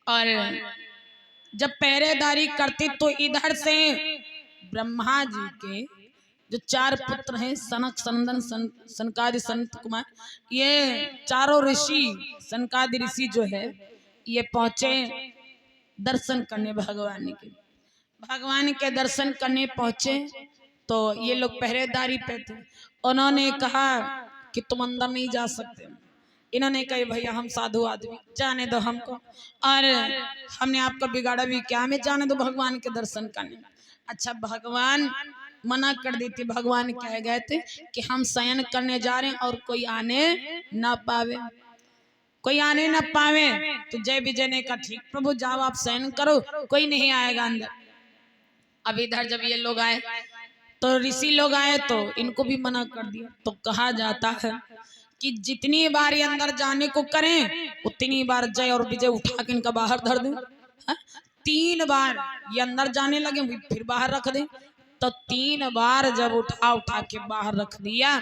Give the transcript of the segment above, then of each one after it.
और जब पहरेदारी करती तो इधर से ब्रह्मा जी के जो 4 पुत्र हैं, सनक सनंदन सनकादि संत कुमार, ये चारों ऋषि सनकादि ऋषि जो है ये पहुंचे दर्शन करने भगवान के दर्शन करने पहुंचे। तो ये लोग पहरेदारी पे थे। उन्होंने कहा कि तुम अंदर नहीं जा सकते। इन्होंने कहा भैया हम साधु आदमी, जाने दो हमको, और हमने आपका बिगाड़ा भी क्या, हमें जाने दो भगवान के दर्शन करने। अच्छा, भगवान मना कर दी थी। भगवान कह गए थे कि हम शयन करने जा रहे हैं और कोई आने ना पावे, कोई आने ना पावे। तो जय विजय ने कहा ठीक प्रभु जाओ आप शयन करो, कोई नहीं आएगा अंदर। अब इधर जब ये लोग आए तो ऋषि लोग आए तो इनको भी मना कर दिया। तो कहा जाता है कि जितनी बार ये अंदर जाने को करें उतनी बार जय और विजय उठा के इनका बाहर धर दें। 3 बार ये अंदर जाने लगे फिर बाहर रख दें। तो 3 बार जब उठा के बाहर रख दिया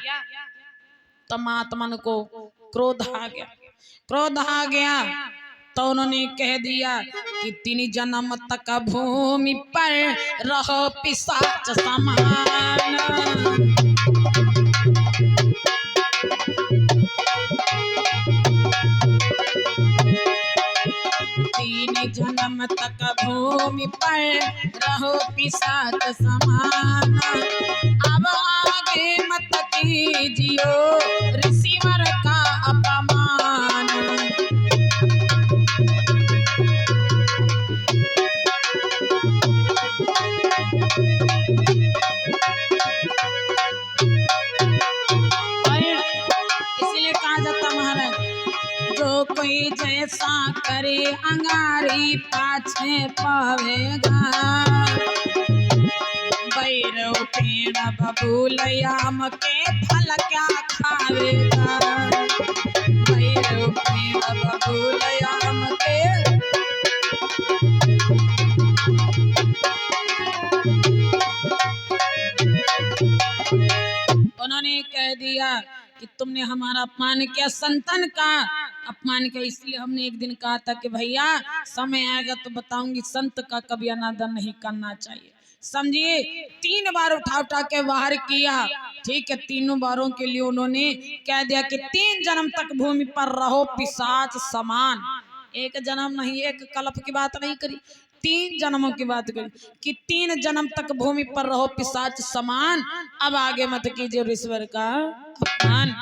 तो महात्मा को क्रोध आ गया। तो उन्होंने कह दिया कि 3 जन्म तक भूमि पर रहो पिशाच समान। 3 जन्म तक भूमि पर रहो पिशाच समान। अब आगे मत कीजियो ऋषिवर का अपमान। इसलिए कहा जाता महाराज, जो कोई जैसा करे अंगारी पाछे पावेगा। भैरव पेड़ बबूलयाम के फल क्या खावेगा। भैरव पेड़ बबूलयाम के उन्होंने कह दिया कि तुमने हमारा अपमान किया, संतन का अपमान किया। इसलिए हमने एक दिन कहा था कि भैया समय आएगा तो बताऊंगी संत का कभी अनादर नहीं करना चाहिए, समझिए। 3 बार उठा के बाहर किया, ठीक है। 3 बारों के लिए उन्होंने कह दिया कि 3 जन्म तक भूमि पर रहो पिशाच समान। 1 जन्म नहीं, 1 कल्प की बात नहीं करी, 3 जन्मों की बात करी कि 3 जन्म तक भूमि पर रहो पिशाच समान। अब आगे मत कीजिए ईश्वर का अपमान।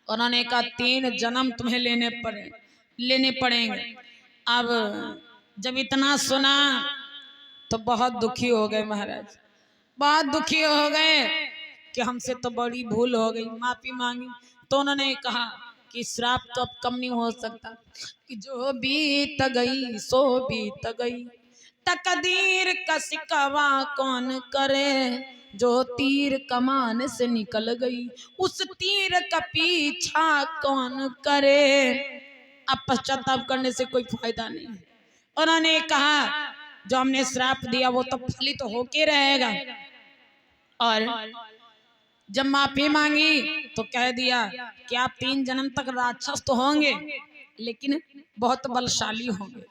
उन्होंने कहा 3 जन्म तुम्हें लेने पड़ेंगे। अब जब इतना सुना तो बहुत दुखी हो गए महाराज, बहुत दुखी हो गए कि हमसे तो बड़ी भूल हो गई, माफी मांगी। तो उन्होंने कहा कि श्राप तो अब कम नहीं हो सकता, कि जो बीत गई सो बीत गई, तकदीर का शिकवा कौन करे। जो तीर कमान से निकल गई उस तीर का पीछा कौन करे। अब पश्चाताप करने से कोई फायदा नहीं। उन्होंने कहा जो हमने श्राप दिया वो तो फलित होके रहेगा। और जब माफी मांगी तो कह दिया कि आप 3 जन्म तक राक्षस तो होंगे लेकिन बहुत बलशाली होंगे।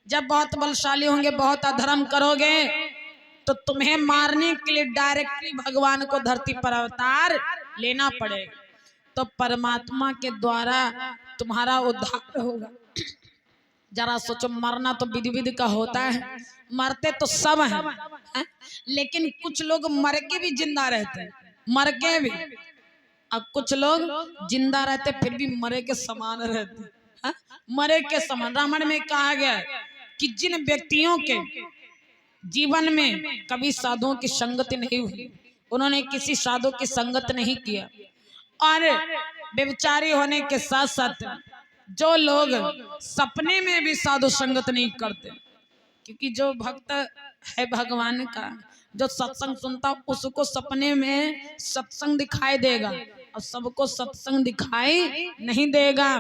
जब बहुत बलशाली होंगे, बहुत अधर्म करोगे तो तुम्हें मारने के लिए डायरेक्टली भगवान को धरती पर अवतार लेना पड़ेगा। तो परमात्मा के द्वारा तुम्हारा उद्धार होगा। जरा सोचो, मरना तो विधि विधि का होता है, मरते तो सब हैं, लेकिन कुछ लोग मर के भी जिंदा रहते हैं, मर के भी। अब कुछ लोग जिंदा रहते फिर भी मरे के समान रहते हैं, मरे के समान। रामायण में कहा गया कि जिन व्यक्तियों के जीवन में कभी साधुओं की संगति नहीं हुई, उन्होंने किसी साधु की संगत नहीं किया, और व्यभिचारी होने के साथ साथ जो लोग सपने में भी साधु संगत नहीं करते, क्योंकि जो भक्त है भगवान का, जो सत्संग सुनता उसको सपने में सत्संग दिखाई देगा और सबको सत्संग दिखाई नहीं देगा।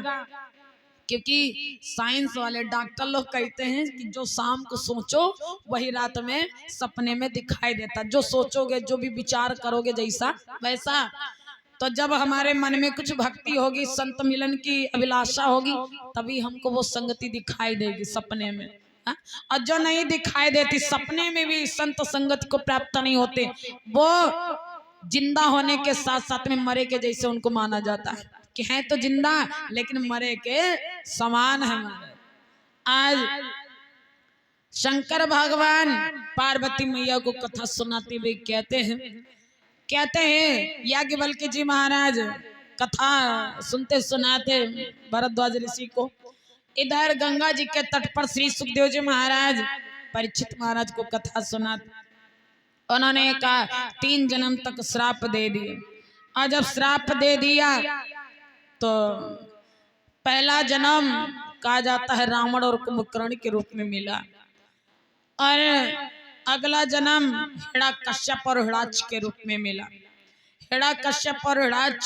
क्योंकि साइंस वाले डॉक्टर लोग कहते हैं कि जो शाम को सोचो वही रात में सपने में दिखाई देता। जो सोचोगे, जो भी विचार करोगे जैसा वैसा। तो जब हमारे मन में कुछ भक्ति होगी, संत मिलन की अभिलाषा होगी, तभी हमको वो संगति दिखाई देगी सपने में। हा? और जो नहीं दिखाई देती, सपने में भी संत संगति को प्राप्त नहीं होते, वो जिंदा होने के साथ साथ में मरे के जैसे उनको माना जाता है कि हैं तो जिंदा लेकिन मरे के समान है। आज शंकर भगवान पार्वती मैया को कथा सुनाते हुए कहते हैं याज्ञवल्क्य जी महाराज कथा सुनते सुनाते भरद्वाज ऋषि को, इधर गंगा जी के तट पर श्री सुखदेव जी महाराज परीक्षित महाराज को कथा सुनाते। उन्होंने कहा 3 जन्म तक श्राप दे दिए, और जब श्राप दे दिया तो पहला जन्म कहा जाता है रावण और कुंभकर्ण के रूप में मिला, और अगला जन्म हिरण्यकश्यप और हिरण्यक्ष के रूप में मिला। हिरण्यकश्यप और हिरण्यक्ष